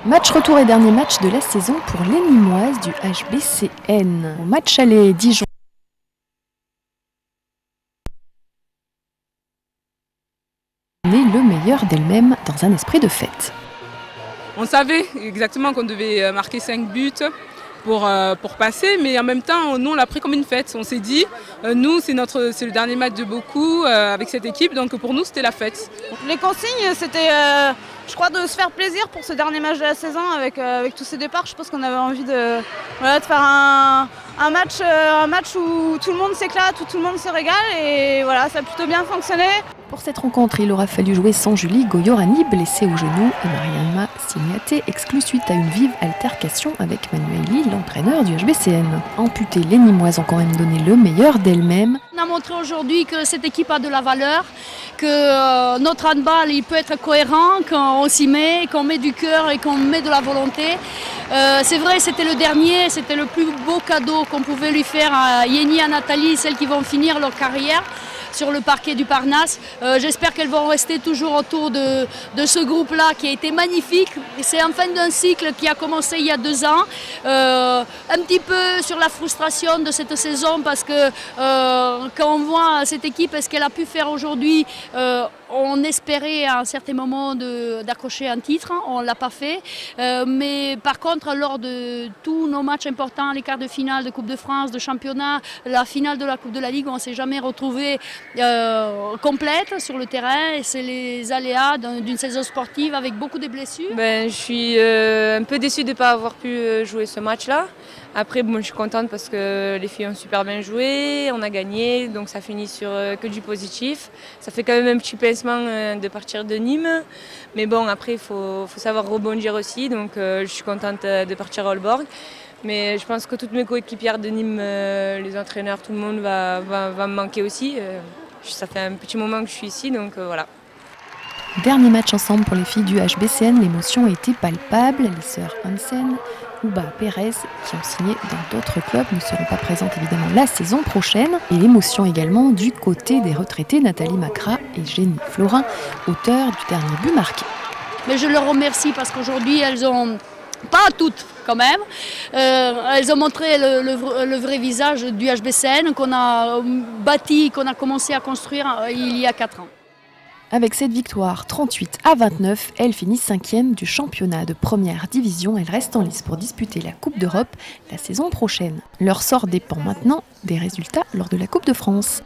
Match retour et dernier match de la saison pour les Nîmoises du HBCN. Au match aller, Dijon le meilleur d'elle-même dans un esprit de fête. On savait exactement qu'on devait marquer 5 buts pour passer, mais en même temps, nous on l'a pris comme une fête. On s'est dit, nous c'est le dernier match de beaucoup avec cette équipe, donc pour nous c'était la fête. Les consignes, c'était je crois de se faire plaisir pour ce dernier match de la saison avec tous ces départs. Je pense qu'on avait envie de faire un match où tout le monde s'éclate, où tout le monde se régale, et voilà, ça a plutôt bien fonctionné. Pour cette rencontre, il aura fallu jouer sans Julie Goyorani, blessée au genou, et Mariama Signaté, exclue suite à une vive altercation avec Manuel Lee, l'entraîneur du HBCN. Amputées, les Nîmoises ont quand même donné le meilleur d'elles-mêmes. On a montré aujourd'hui que cette équipe a de la valeur, que notre handball il peut être cohérent, qu'on s'y met, qu'on met du cœur et qu'on met de la volonté. C'est vrai, c'était le dernier, c'était le plus beau cadeau qu'on pouvait lui faire à Yeni et à Nathalie, celles qui vont finir leur carrière sur le parquet du Parnasse. J'espère qu'elles vont rester toujours autour de ce groupe-là qui a été magnifique. C'est en fin d'un cycle qui a commencé il y a 2 ans. Un petit peu sur la frustration de cette saison parce que quand on voit cette équipe, ce qu'elle a pu faire aujourd'hui, on espérait à un certain moment d'accrocher un titre, on ne l'a pas fait. Mais par contre, lors de tous nos matchs importants, les quarts de finale de Coupe de France, de championnat, la finale de la Coupe de la Ligue, on ne s'est jamais retrouvé complète sur le terrain. Et c'est les aléas d'une saison sportive avec beaucoup de blessures. Je suis un peu déçue de ne pas avoir pu jouer ce match-là. Après, je suis contente parce que les filles ont super bien joué, on a gagné, donc ça finit sur que du positif. Ça fait quand même un petit pincement de partir de Nîmes. Mais bon, après, il faut savoir rebondir aussi, donc je suis contente de partir à Aalborg. Mais je pense que toutes mes coéquipières de Nîmes, les entraîneurs, tout le monde va me manquer aussi. Ça fait un petit moment que je suis ici, donc voilà. Dernier match ensemble pour les filles du HBCN, l'émotion a été palpable. Les sœurs Hansen, Ouba Pérez, qui ont signé dans d'autres clubs, ne seront pas présentes évidemment la saison prochaine. Et l'émotion également du côté des retraités Nathalie Macra et Jenny Florin, auteurs du dernier but marqué. Mais je leur remercie parce qu'aujourd'hui, elles ont, pas toutes quand même, elles ont montré le vrai visage du HBCN qu'on a bâti, qu'on a commencé à construire il y a 4 ans. Avec cette victoire 38-29, elles finissent 5e du championnat de première division. Elles restent en lice pour disputer la Coupe d'Europe la saison prochaine. Leur sort dépend maintenant des résultats lors de la Coupe de France.